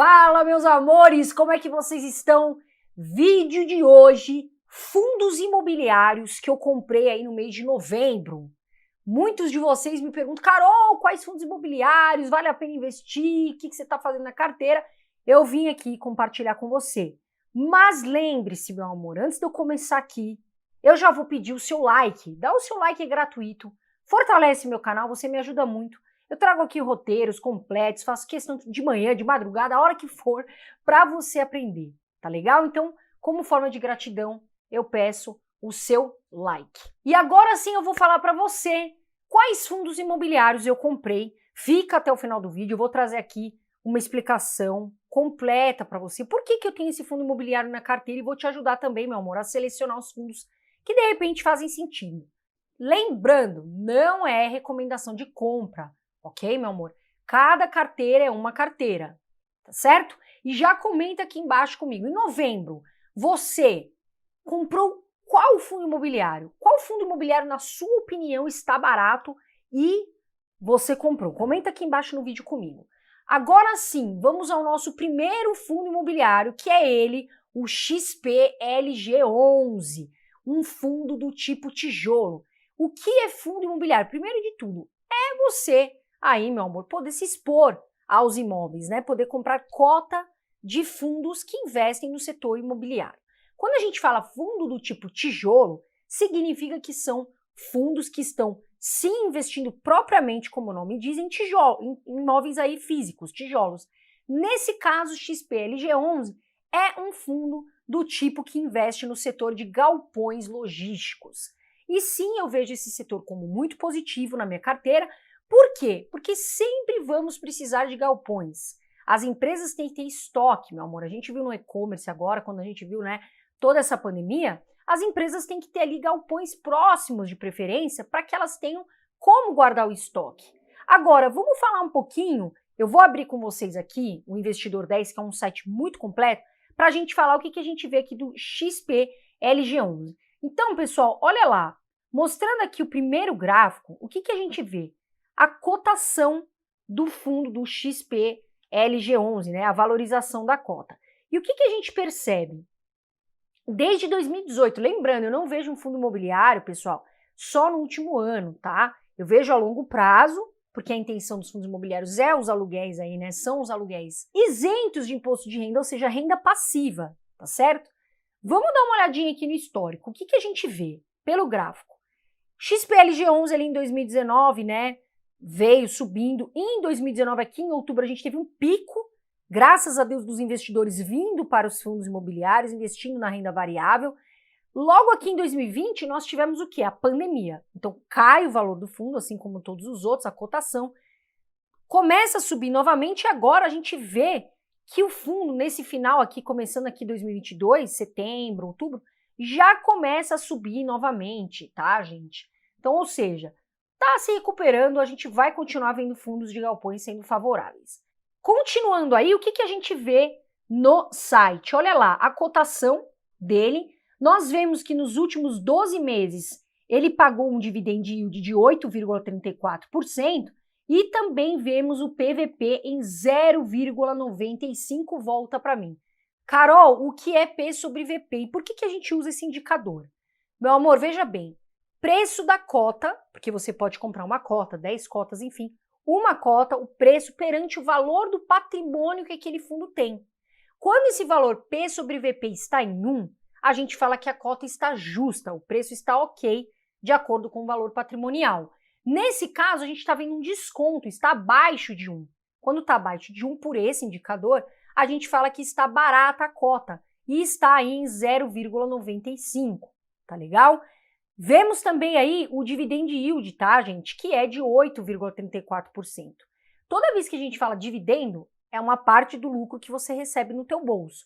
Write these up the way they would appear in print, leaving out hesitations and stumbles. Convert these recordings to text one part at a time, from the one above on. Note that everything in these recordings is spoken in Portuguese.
Fala, meus amores, como é que vocês estão? Vídeo de hoje, fundos imobiliários que eu comprei aí no mês de novembro. Muitos de vocês me perguntam, Carol, quais fundos imobiliários, vale a pena investir, o que você está fazendo na carteira? Eu vim aqui compartilhar com você. Mas lembre-se, meu amor, antes de eu começar aqui, eu já vou pedir o seu like. Dá o seu like, é gratuito, fortalece meu canal, você me ajuda muito. Eu trago aqui roteiros completos, faço questão de manhã, de madrugada, a hora que for, para você aprender, tá legal? Então, como forma de gratidão, eu peço o seu like. E agora sim eu vou falar para você quais fundos imobiliários eu comprei. Fica até o final do vídeo, eu vou trazer aqui uma explicação completa para você. Por que eu tenho esse fundo imobiliário na carteira e vou te ajudar também, meu amor, a selecionar os fundos que de repente fazem sentido. Lembrando, não é recomendação de compra. Ok, meu amor? Cada carteira é uma carteira, tá certo? E já comenta aqui embaixo comigo. Em novembro, você comprou qual fundo imobiliário? Qual fundo imobiliário, na sua opinião, está barato e você comprou? Comenta aqui embaixo no vídeo comigo. Agora sim, vamos ao nosso primeiro fundo imobiliário, que é ele, o XPLG11, um fundo do tipo tijolo. O que é fundo imobiliário? Primeiro de tudo, é você aí, meu amor, poder se expor aos imóveis, né? Poder comprar cota de fundos que investem no setor imobiliário. Quando a gente fala fundo do tipo tijolo, significa que são fundos que estão sim investindo propriamente, como o nome diz, em tijolo, em imóveis aí físicos, tijolos. Nesse caso, XPLG11 é um fundo do tipo que investe no setor de galpões logísticos. E sim, eu vejo esse setor como muito positivo na minha carteira. Por quê? Porque sempre vamos precisar de galpões. As empresas têm que ter estoque, meu amor. A gente viu no e-commerce agora, quando a gente viu, né, toda essa pandemia, as empresas têm que ter ali galpões próximos de preferência para que elas tenham como guardar o estoque. Agora, vamos falar um pouquinho, eu vou abrir com vocês aqui o Investidor 10, que é um site muito completo, para a gente falar o que a gente vê aqui do XPLG11. Então, pessoal, olha lá, mostrando aqui o primeiro gráfico, o que a gente vê? A cotação do fundo do XPLG11, né, a valorização da cota. E o que a gente percebe? Desde 2018, lembrando, eu não vejo um fundo imobiliário, pessoal, só no último ano, tá? Eu vejo a longo prazo, porque a intenção dos fundos imobiliários é os aluguéis aí, né, são os aluguéis isentos de imposto de renda, ou seja, renda passiva, tá certo? Vamos dar uma olhadinha aqui no histórico. O que a gente vê pelo gráfico? XPLG11 ali em 2019, né, veio subindo. Em 2019, aqui em outubro, a gente teve um pico, graças a Deus, dos investidores vindo para os fundos imobiliários, investindo na renda variável. Logo aqui em 2020, nós tivemos o quê? A pandemia. Então, cai o valor do fundo, assim como todos os outros, a cotação. Começa a subir novamente e agora a gente vê que o fundo, nesse final aqui, começando aqui 2022, setembro, outubro, já começa a subir novamente, tá, gente? Então, ou seja, tá se recuperando, a gente vai continuar vendo fundos de galpões sendo favoráveis. Continuando aí, o que a gente vê no site? Olha lá, a cotação dele, nós vemos que nos últimos 12 meses ele pagou um dividend yield de 8,34% e também vemos o PVP em 0,95, volta para mim. Carol, o que é P sobre VP? E por que a gente usa esse indicador? Meu amor, veja bem, preço da cota, porque você pode comprar uma cota, 10 cotas, enfim, uma cota, o preço perante o valor do patrimônio que aquele fundo tem. Quando esse valor P sobre VP está em 1, a gente fala que a cota está justa, o preço está ok, de acordo com o valor patrimonial. Nesse caso, a gente está vendo um desconto, está abaixo de 1. Quando está abaixo de 1 por esse indicador, a gente fala que está barata a cota e está aí em 0,95, tá legal? Vemos também aí o dividend yield, tá, gente, que é de 8,34%. Toda vez que a gente fala dividendo, é uma parte do lucro que você recebe no teu bolso.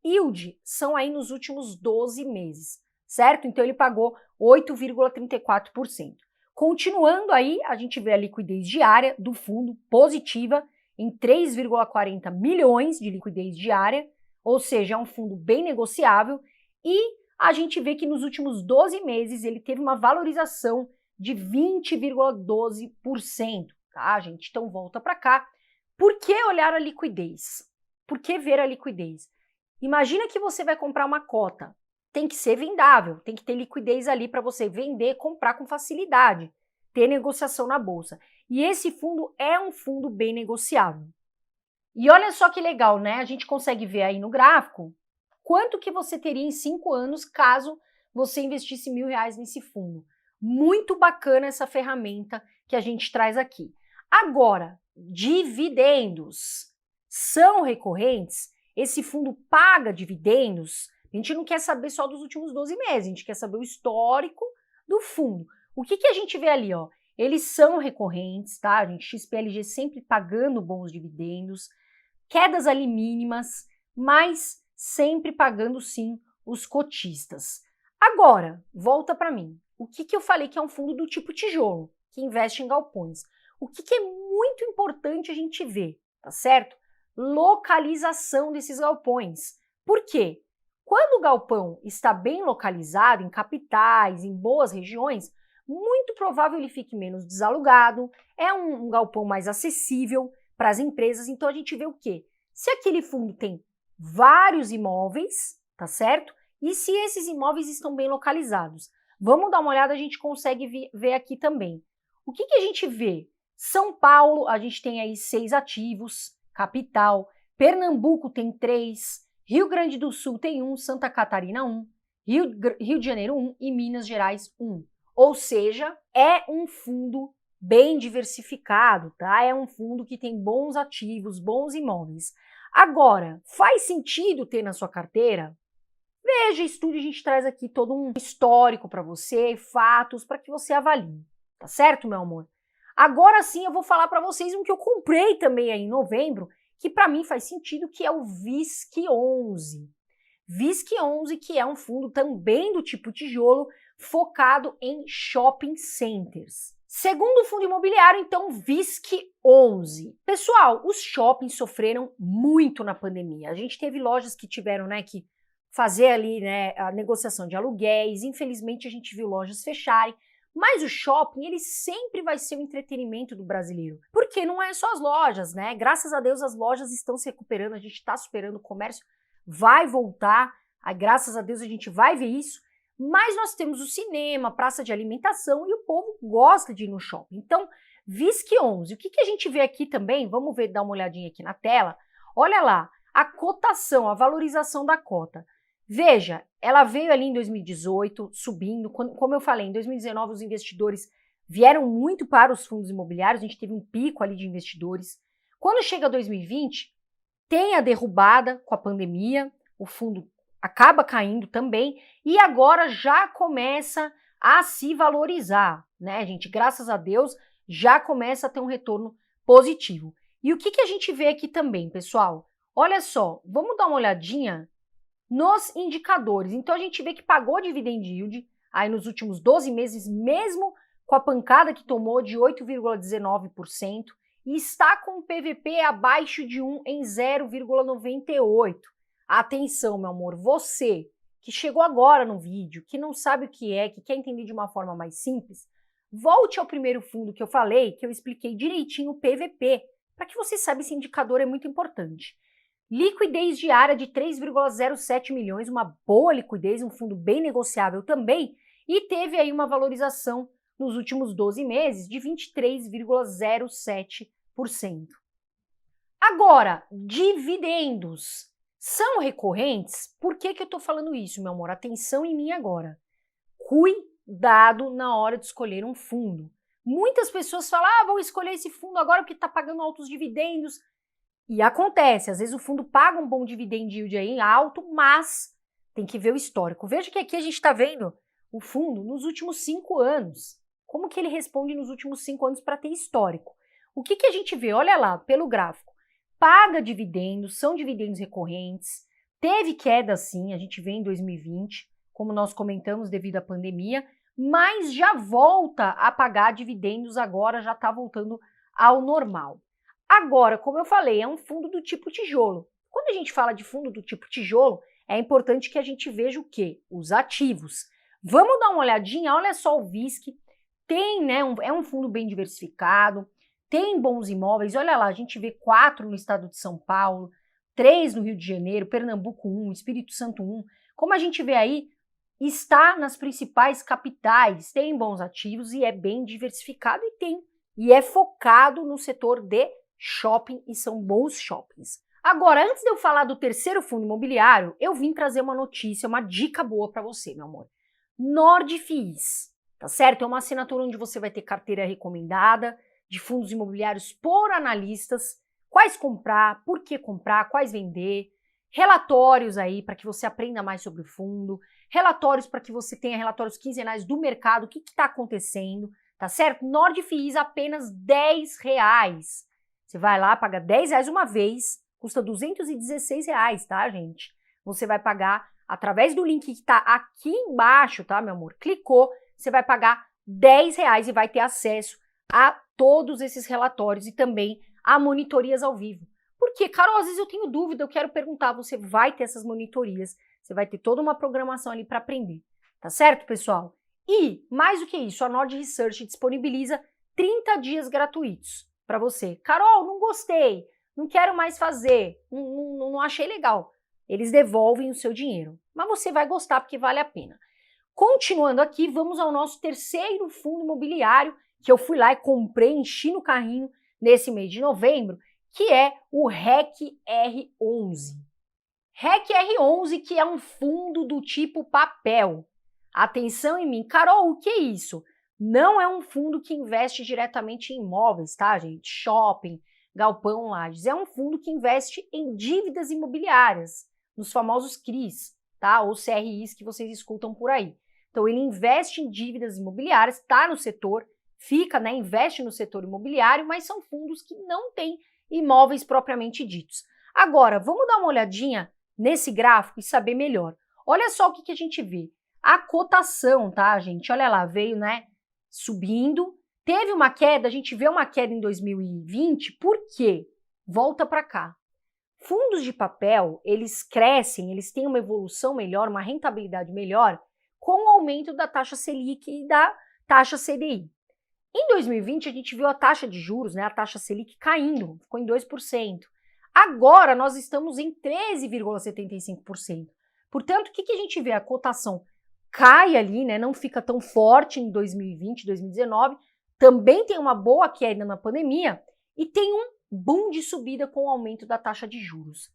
Yield são aí nos últimos 12 meses, certo? Então ele pagou 8,34%. Continuando aí, a gente vê a liquidez diária do fundo positiva em 3,40 milhões de liquidez diária, ou seja, é um fundo bem negociável, e a gente vê que nos últimos 12 meses ele teve uma valorização de 20,12%, tá, gente? Então volta para cá. Por que olhar a liquidez? Por que ver a liquidez? Imagina que você vai comprar uma cota. Tem que ser vendável, tem que ter liquidez ali para você vender, comprar com facilidade, ter negociação na bolsa. E esse fundo é um fundo bem negociável. E olha só que legal, né? A gente consegue ver aí no gráfico quanto que você teria em 5 anos caso você investisse R$1.000 nesse fundo. Muito bacana essa ferramenta que a gente traz aqui. Agora, dividendos são recorrentes? Esse fundo paga dividendos? A gente não quer saber só dos últimos 12 meses, a gente quer saber o histórico do fundo. O que a gente vê ali, ó? Eles são recorrentes, tá? A gente, XPLG sempre pagando bons dividendos, quedas ali mínimas, mas sempre pagando sim os cotistas. Agora, volta para mim. O que eu falei que é um fundo do tipo tijolo, que investe em galpões? O que é muito importante a gente ver, tá certo? Localização desses galpões. Por quê? Quando o galpão está bem localizado, em capitais, em boas regiões, muito provável ele fique menos desalugado, é um galpão mais acessível para as empresas, então a gente vê o quê? Se aquele fundo tem vários imóveis, tá certo? E se esses imóveis estão bem localizados. Vamos dar uma olhada, a gente consegue ver aqui também. O que a gente vê? São Paulo, a gente tem aí 6 ativos, capital. Pernambuco tem 3, Rio Grande do Sul tem 1, Santa Catarina 1, Rio de Janeiro 1 e Minas Gerais 1. Ou seja, é um fundo bem diversificado, tá? É um fundo que tem bons ativos, bons imóveis. Agora, faz sentido ter na sua carteira? Veja, estude, a gente traz aqui todo um histórico para você, fatos, para que você avalie. Tá certo, meu amor? Agora sim eu vou falar para vocês um que eu comprei também aí em novembro, que para mim faz sentido, que é o VISC11. VISC11, que é um fundo também do tipo tijolo, focado em shopping centers. Segundo o fundo imobiliário, então, VISC11. Pessoal, os shoppings sofreram muito na pandemia. A gente teve lojas que tiveram, né, que fazer ali, né, a negociação de aluguéis. Infelizmente, a gente viu lojas fecharem. Mas o shopping, ele sempre vai ser o entretenimento do brasileiro. Porque não é só as lojas, né? Graças a Deus, as lojas estão se recuperando, a gente está superando, o comércio vai voltar. Graças a Deus, a gente vai ver isso. Mas nós temos o cinema, praça de alimentação e o povo gosta de ir no shopping. Então, VISC11. O que a gente vê aqui também? Vamos ver, dar uma olhadinha aqui na tela. Olha lá, a cotação, a valorização da cota. Veja, ela veio ali em 2018, subindo. Como eu falei, em 2019 os investidores vieram muito para os fundos imobiliários, a gente teve um pico ali de investidores. Quando chega 2020, tem a derrubada com a pandemia, o fundo acaba caindo também, e agora já começa a se valorizar, né, gente? Graças a Deus, já começa a ter um retorno positivo. E o que a gente vê aqui também, pessoal? Olha só, vamos dar uma olhadinha nos indicadores. Então, a gente vê que pagou dividend yield aí nos últimos 12 meses, mesmo com a pancada que tomou de 8,19%, e está com o PVP abaixo de 1 em 0,98. Atenção, meu amor, você que chegou agora no vídeo, que não sabe o que é, que quer entender de uma forma mais simples, volte ao primeiro fundo que eu falei, que eu expliquei direitinho o PVP, para que você saiba esse indicador é muito importante. Liquidez diária de 3,07 milhões, uma boa liquidez, um fundo bem negociável também, e teve aí uma valorização nos últimos 12 meses de 23,07%. Agora, dividendos são recorrentes? Por que eu estou falando isso, meu amor? Atenção em mim agora. Cuidado na hora de escolher um fundo. Muitas pessoas falam, vou escolher esse fundo agora porque está pagando altos dividendos. E acontece, às vezes o fundo paga um bom dividend yield aí alto, mas tem que ver o histórico. Veja que aqui a gente está vendo o fundo nos últimos 5 anos. Como que ele responde nos últimos 5 anos para ter histórico? O que a gente vê? Olha lá, pelo gráfico. Paga dividendos, são dividendos recorrentes, teve queda sim, a gente vê em 2020, como nós comentamos devido à pandemia, mas já volta a pagar dividendos agora, já está voltando ao normal. Agora, como eu falei, é um fundo do tipo tijolo. Quando a gente fala de fundo do tipo tijolo, é importante que a gente veja o quê? Os ativos. Vamos dar uma olhadinha, olha só o VISC, tem, né, é um fundo bem diversificado, tem bons imóveis, olha lá, a gente vê 4 no estado de São Paulo, 3 no Rio de Janeiro, Pernambuco 1, Espírito Santo 1. Como a gente vê aí, está nas principais capitais, tem bons ativos e é bem diversificado e é focado no setor de shopping e são bons shoppings. Agora, antes de eu falar do terceiro fundo imobiliário, eu vim trazer uma notícia, uma dica boa para você, meu amor. Nordfis, tá certo? É uma assinatura onde você vai ter carteira recomendada de fundos imobiliários por analistas, quais comprar, por que comprar, quais vender, relatórios aí para que você aprenda mais sobre o fundo, relatórios para que você tenha relatórios quinzenais do mercado, o que está acontecendo, tá certo? Nordfis apenas R$10. Você vai lá, paga R$10 uma vez, custa R$216, tá, gente? Você vai pagar através do link que está aqui embaixo, tá, meu amor? Clicou, você vai pagar R$10 e vai ter acesso a todos esses relatórios e também a monitorias ao vivo. Porque, Carol, às vezes eu tenho dúvida, eu quero perguntar, você vai ter essas monitorias, você vai ter toda uma programação ali para aprender, tá certo, pessoal? E, mais do que isso, a Nord Research disponibiliza 30 dias gratuitos para você. Carol, não gostei, não quero mais fazer, não achei legal. Eles devolvem o seu dinheiro, mas você vai gostar porque vale a pena. Continuando aqui, vamos ao nosso terceiro fundo imobiliário, que eu fui lá e comprei, enchi no carrinho nesse mês de novembro, que é o REC R11. REC R11, que é um fundo do tipo papel. Atenção em mim. Carol, o que é isso? Não é um fundo que investe diretamente em imóveis, tá, gente? Shopping, galpão, lajes. É um fundo que investe em dívidas imobiliárias, nos famosos CRIs, tá? Ou CRIs que vocês escutam por aí. Então, ele investe em dívidas imobiliárias, está no setor, fica, né, investe no setor imobiliário, mas são fundos que não têm imóveis propriamente ditos. Agora, vamos dar uma olhadinha nesse gráfico e saber melhor. Olha só o que a gente vê. A cotação, tá, gente? Olha lá, veio, né, subindo. Teve uma queda, a gente vê uma queda em 2020, por quê? Volta para cá. Fundos de papel, eles crescem, eles têm uma evolução melhor, uma rentabilidade melhor, com o aumento da taxa Selic e da taxa CDI. Em 2020, a gente viu a taxa de juros, né, a taxa Selic caindo, ficou em 2%. Agora, nós estamos em 13,75%. Portanto, o que a gente vê? A cotação cai ali, né, não fica tão forte em 2020, 2019, também tem uma boa queda na pandemia e tem um boom de subida com o aumento da taxa de juros.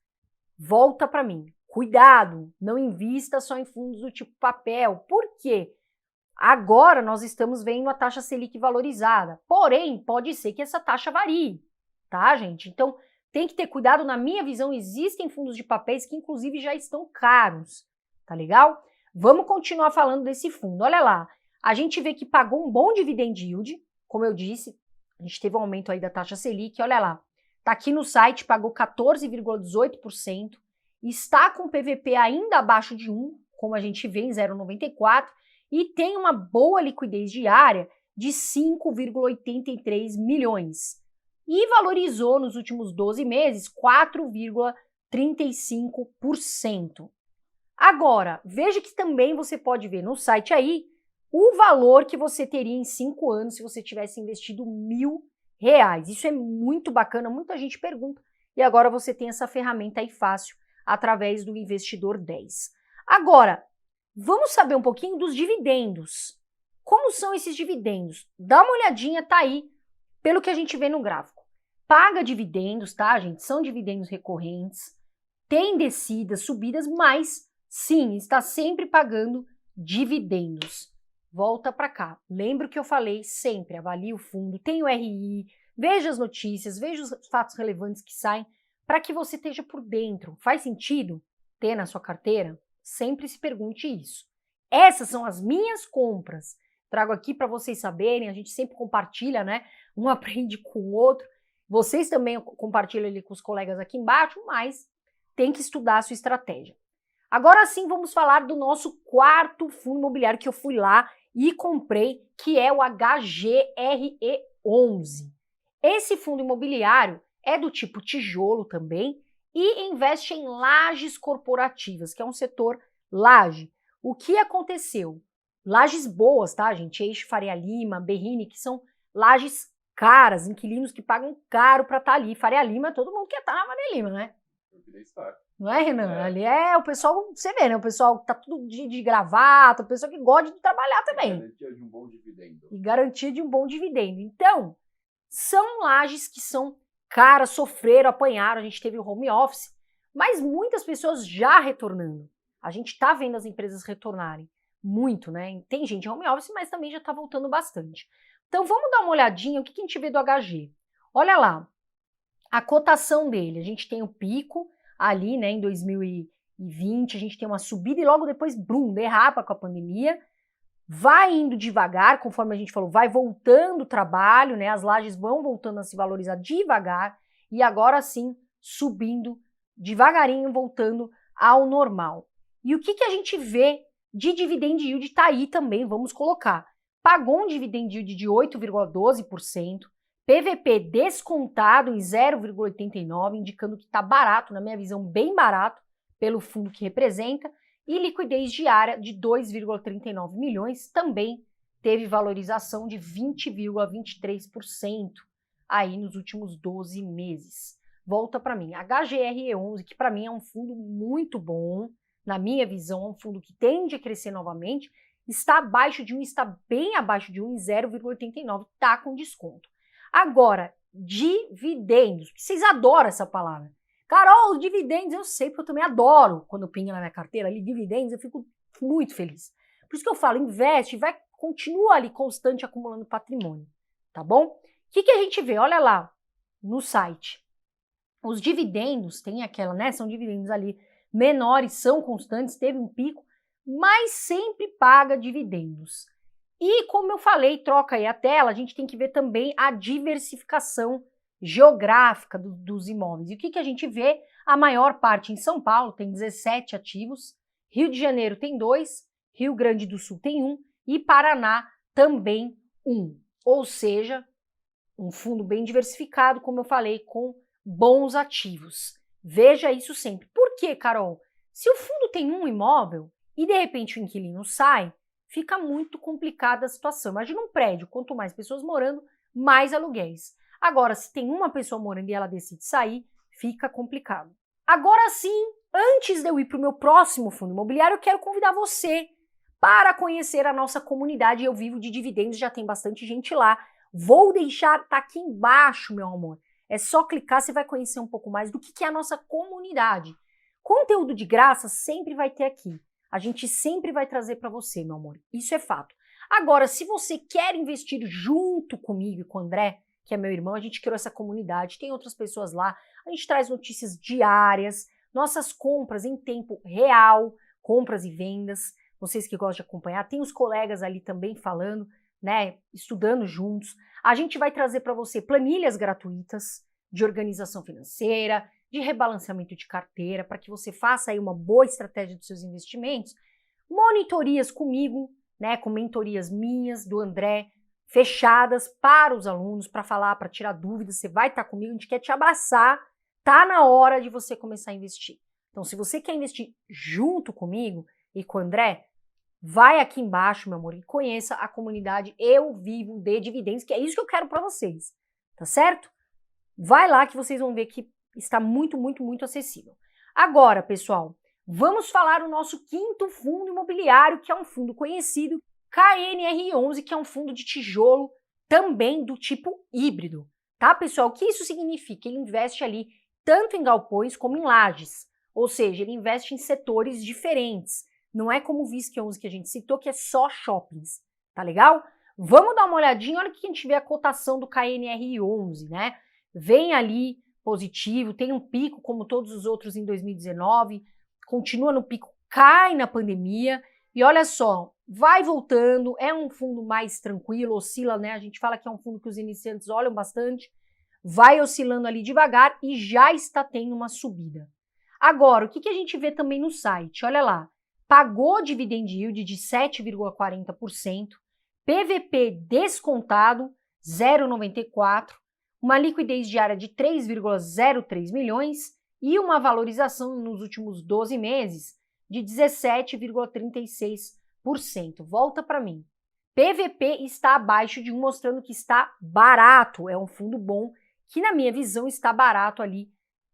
Volta para mim. Cuidado, não invista só em fundos do tipo papel. Por quê? Agora nós estamos vendo a taxa Selic valorizada, porém pode ser que essa taxa varie, tá, gente? Então tem que ter cuidado, na minha visão existem fundos de papéis que inclusive já estão caros, tá legal? Vamos continuar falando desse fundo, olha lá, a gente vê que pagou um bom dividend yield, como eu disse, a gente teve um aumento aí da taxa Selic, olha lá, tá aqui no site, pagou 14,18%, está com PVP ainda abaixo de 1, como a gente vê em 0,94%, e tem uma boa liquidez diária de 5,83 milhões. E valorizou nos últimos 12 meses 4,35%. Agora, veja que também você pode ver no site aí o valor que você teria em 5 anos se você tivesse investido R$1.000. Isso é muito bacana, muita gente pergunta. E agora você tem essa ferramenta aí fácil através do Investidor 10. Agora, vamos saber um pouquinho dos dividendos. Como são esses dividendos? Dá uma olhadinha, tá aí, pelo que a gente vê no gráfico. Paga dividendos, tá, gente? São dividendos recorrentes, tem descidas, subidas, mas sim, está sempre pagando dividendos. Volta para cá. Lembra o que eu falei sempre, avalie o fundo, tem o RI, veja as notícias, veja os fatos relevantes que saem, para que você esteja por dentro. Faz sentido ter na sua carteira? Sempre se pergunte isso. Essas são as minhas compras. Trago aqui para vocês saberem, a gente sempre compartilha, né? Um aprende com o outro. Vocês também compartilham ali com os colegas aqui embaixo, mas tem que estudar a sua estratégia. Agora sim, vamos falar do nosso quarto fundo imobiliário que eu fui lá e comprei, que é o HGRE11. Esse fundo imobiliário é do tipo tijolo também, e investe em lajes corporativas, que é um setor laje. O que aconteceu? Lajes boas, tá, gente? Eixo Faria Lima, Berrini, que são lajes caras, inquilinos que pagam caro para estar ali. Faria Lima, todo mundo quer estar na Faria Lima, né? bem-estar. Não é, Renan? Ali é o pessoal, você vê, né? O pessoal que tá tudo de gravata, o pessoal que gosta de trabalhar também. Garantia de um bom dividendo. E garantia de um bom dividendo. Então, são lajes que são caras, sofreram, apanharam, a gente teve o home office, mas muitas pessoas já retornando. A gente tá vendo as empresas retornarem muito, né? Tem gente em home office, mas também já tá voltando bastante. Então, vamos dar uma olhadinha, o que a gente vê do HG? Olha lá, a cotação dele, a gente tem o pico ali, né, em 2020, a gente tem uma subida e logo depois, brum, derrapa com a pandemia, vai indo devagar, conforme a gente falou, vai voltando o trabalho, né, as lajes vão voltando a se valorizar devagar e agora sim, subindo devagarinho, voltando ao normal. E o que a gente vê de dividend yield tá aí também, vamos colocar. Pagou um dividend yield de 8,12%, PVP descontado em 0,89, indicando que está barato, na minha visão, bem barato, pelo fundo que representa, e liquidez diária de 2,39 milhões, também teve valorização de 20,23% aí nos últimos 12 meses. Volta para mim, HGRE11, que para mim é um fundo muito bom, na minha visão, é um fundo que tende a crescer novamente, está abaixo de 1, está bem abaixo de 1 em 0,89, está com desconto. Agora, dividendos, vocês adoram essa palavra. Carol, dividendos, eu sei, porque eu também adoro quando pinga na minha carteira ali, dividendos, eu fico muito feliz. Por isso que eu falo, investe, vai, continua ali constante acumulando patrimônio, tá bom? O que a gente vê? Olha lá no site. Os dividendos, tem aquela, né, são dividendos ali menores, são constantes, teve um pico, mas sempre paga dividendos. E como eu falei, troca aí a tela, a gente tem que ver também a diversificação geográfica dos imóveis. E o que a gente vê? A maior parte em São Paulo tem 17 ativos, Rio de Janeiro tem 2, Rio Grande do Sul tem 1 e Paraná também 1. Ou seja, um fundo bem diversificado, como eu falei, com bons ativos. Veja isso sempre. Por quê, Carol? Se o fundo tem um imóvel e de repente o inquilino sai, fica muito complicada a situação. Imagina um prédio, quanto mais pessoas morando, mais aluguéis. Agora, se tem uma pessoa morando e ela decide sair, fica complicado. Agora sim, antes de eu ir para o meu próximo fundo imobiliário, eu quero convidar você para conhecer a nossa comunidade Eu Vivo de Dividendos, já tem bastante gente lá. Vou deixar, tá aqui embaixo, meu amor. É só clicar, você vai conhecer um pouco mais do que é a nossa comunidade. Conteúdo de graça sempre vai ter aqui. A gente sempre vai trazer para você, meu amor. Isso é fato. Agora, se você quer investir junto comigo e com o André, que é meu irmão, a gente criou essa comunidade, tem outras pessoas lá, a gente traz notícias diárias, nossas compras em tempo real, compras e vendas, vocês que gostam de acompanhar, tem os colegas ali também falando, né, estudando juntos. A gente vai trazer para você planilhas gratuitas de organização financeira, de rebalanceamento de carteira, para que você faça aí uma boa estratégia dos seus investimentos, monitorias comigo, né, com mentorias minhas, do André, fechadas para os alunos, para falar, para tirar dúvidas, você vai estar comigo, a gente quer te abraçar, tá na hora de você começar a investir. Então, se você quer investir junto comigo e com o André, vai aqui embaixo, meu amor, e conheça a comunidade Eu Vivo de Dividendos, que é isso que eu quero para vocês, tá certo? Vai lá que vocês vão ver que está muito, muito, muito acessível. Agora, pessoal, vamos falar o nosso quinto fundo imobiliário, que é um fundo conhecido, KNR11, que é um fundo de tijolo também do tipo híbrido, tá, pessoal? O que isso significa? Ele investe ali tanto em galpões como em lajes, ou seja, ele investe em setores diferentes. Não é como o VISC11 que a gente citou, que é só shoppings, tá legal? Vamos dar uma olhadinha, olha que a gente vê a cotação do KNR11, né? Vem ali positivo, tem um pico como todos os outros em 2019, continua no pico, cai na pandemia e olha só, vai voltando, é um fundo mais tranquilo, oscila, né? A gente fala que é um fundo que os iniciantes olham bastante, vai oscilando ali devagar e já está tendo uma subida. Agora, o que a gente vê também no site? Olha lá, pagou dividend yield de 7,40%, PVP descontado 0,94%, uma liquidez diária de 3,03 milhões e uma valorização nos últimos 12 meses de 17,36%. Volta para mim. PVP está abaixo de 1, mostrando que está barato. É um fundo bom, que na minha visão está barato ali,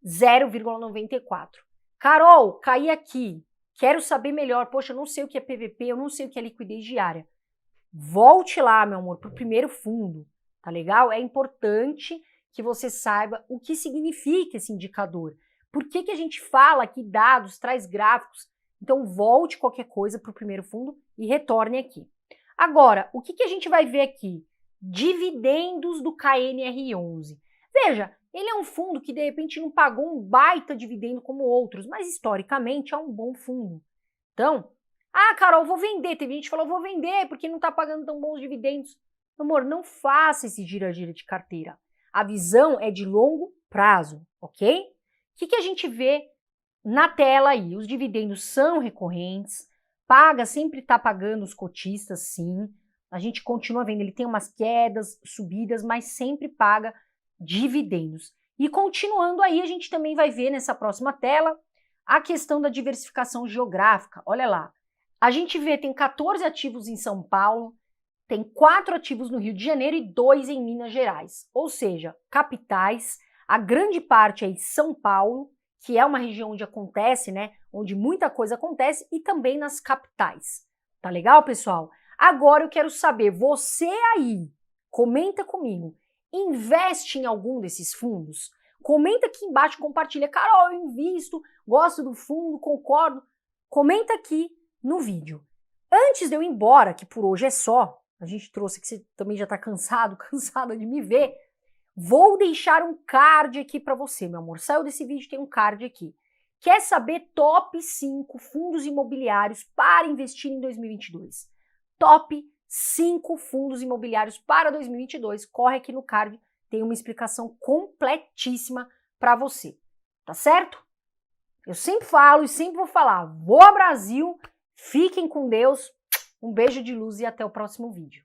0,94. Carol, caí aqui. Quero saber melhor. Poxa, eu não sei o que é PVP, eu não sei o que é liquidez diária. Volte lá, meu amor, para o primeiro fundo, tá legal? É importante que você saiba o que significa esse indicador. Por que a gente fala que dados traz gráficos? Então, volte qualquer coisa para o primeiro fundo e retorne aqui. Agora, o que a gente vai ver aqui? Dividendos do KNR11. Veja, ele é um fundo que de repente não pagou um baita dividendo como outros, mas historicamente é um bom fundo. Então, Carol, vou vender. Teve gente que falou, vou vender porque não está pagando tão bons dividendos. Amor, não faça esse gira-gira de carteira. A visão é de longo prazo, ok? O que a gente vê na tela aí? Os dividendos são recorrentes, sempre está pagando os cotistas, sim. A gente continua vendo, ele tem umas quedas, subidas, mas sempre paga dividendos. E continuando aí, a gente também vai ver nessa próxima tela a questão da diversificação geográfica. Olha lá, a gente vê, tem 14 ativos em São Paulo, tem 4 ativos no Rio de Janeiro e 2 em Minas Gerais. Ou seja, capitais, a grande parte é em São Paulo, que é uma região onde acontece, né, onde muita coisa acontece, e também nas capitais. Tá legal, pessoal? Agora eu quero saber, você aí, comenta comigo, investe em algum desses fundos? Comenta aqui embaixo, compartilha. Carol, eu invisto, gosto do fundo, concordo. Comenta aqui no vídeo. Antes de eu ir embora, que por hoje é só, a gente trouxe que você também já está cansada de me ver, vou deixar um card aqui para você, meu amor. Saiu desse vídeo, tem um card aqui. Quer saber top 5 fundos imobiliários para investir em 2022? Top 5 fundos imobiliários para 2022. Corre aqui no card, tem uma explicação completíssima para você. Tá certo? Eu sempre falo e sempre vou falar. Voa Brasil, fiquem com Deus, um beijo de luz e até o próximo vídeo.